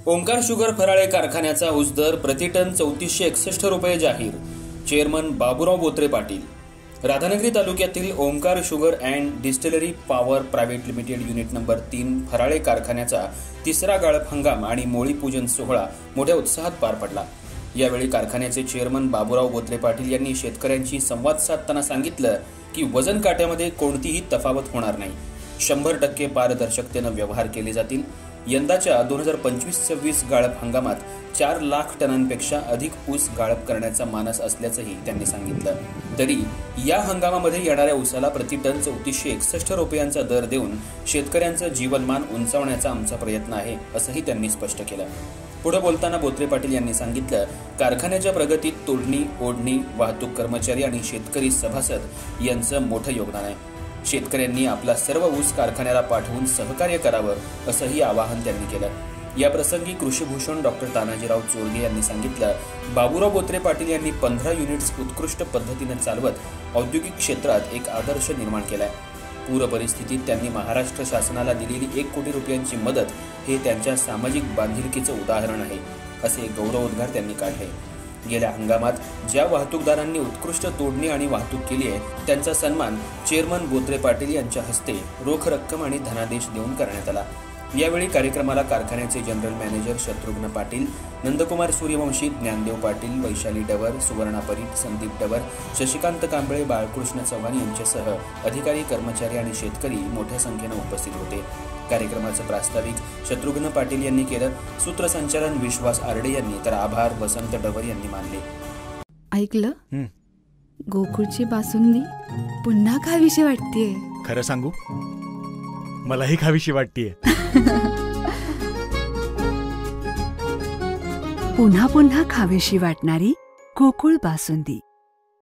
Omkar sugar फराळे कारखान्याचा ऊस दर प्रतिटन 3461 रुपये जाहीर. चेअरमन बाबूराव बोत्रे पाटील. राधानगरी तालुक्यातील Omkar sugar and distillery power private limited unit number 3 Farale कारखान्याचा तिसरा गाळप हंगाम आणि मोळी पूजन सोहळा मोठ्या उत्साहात पार पडला. यावेळी कारखान्याचे चेअरमन बाबूराव बोत्रे पाटील यांनी शेतकऱ्यांशी संवाद साधताना सांगितलं की वजन काट्यामध्ये कोणतीही तफावत होणार नाही. 100% पारदर्शकतेने व्यवहार केले जातील. यंदाच्या 2025-26 गाळप हंगामात 4 लाख टनांपेक्षा अधिक ऊस गाळप करण्याचा मानस असल्याचंही त्यांनी सांगितलं. तरी या हंगामामध्ये येणाऱ्या ऊसाला प्रतिटन 3461 रुपयांचा दर देऊन शेतकऱ्यांचं जीवनमान उंचावण्याचा आमचा प्रयत्न आहे, असंही त्यांनी स्पष्ट केलं. पुढे बोलताना बोत्रे पाटील यांनी सांगितलं, कारखान्याच्या प्रगतीत तोडणी, ओढणी, वाहतूक कर्मचारी आणि शेतकरी सभासद यांचं मोठं योगदान आहे. शेतकऱ्यांनी आपला सर्व ऊस कारखान्याला पाठवून सहकार्य करावं, असंही आवाहन त्यांनी केलं. या प्रसंगी कृषीभूषण डॉक्टर तानाजीराव चोरगे यांनी सांगितलं, बाबूराव बोत्रे पाटील यांनी 15 युनिट्स उत्कृष्ट पद्धतीने चालवत औद्योगिक क्षेत्रात एक आदर्श निर्माण केलाय. पूर परिस्थितीत त्यांनी महाराष्ट्र शासनाला दिलेली 1 कोटी रुपयांची मदत हे त्यांच्या सामाजिक बांधिलकीचं उदाहरण आहे, असे गौरवोद्गार त्यांनी काढले. गेल्या हंगामात ज्या वाहतूकदारांनी उत्कृष्ट तोडणी आणि वाहतूक केली आहे त्यांचा सन्मान चेअरमन बोत्रे पाटील यांच्या हस्ते रोख रक्कम आणि धनादेश देऊन करण्यात आला. यावेळी कार्यक्रमाला कारखान्याचे जनरल मॅनेजर शत्रुघ्न पाटील, नंदकुमार सूर्यवंशी, ज्ञानदेव पाटील, वैशाली डवर, सुवर्णा परीट, संदीप डवर, शशिकांत कांबळे, बाळकृष्ण चव्हाण यांच्यासह अधिकारी, कर्मचारी आणि शेतकरी मोठ्या संख्येने उपस्थित होते. कार्यक्रमाचं प्रास्ताविक शत्रुघ्न पाटील यांनी केलं. सूत्रसंचालन विश्वास आरडे यांनी, तर आभार वसंत डवर यांनी मानले. ऐकलं, गोकुळची बासुंदी पुन्हा खावीशी वाटतेय. खरं सांगू, मलाही खावीशी वाटतेय. पुन्हा पुन्हा खावीशी वाटणारी गोकुळ बासुंदी.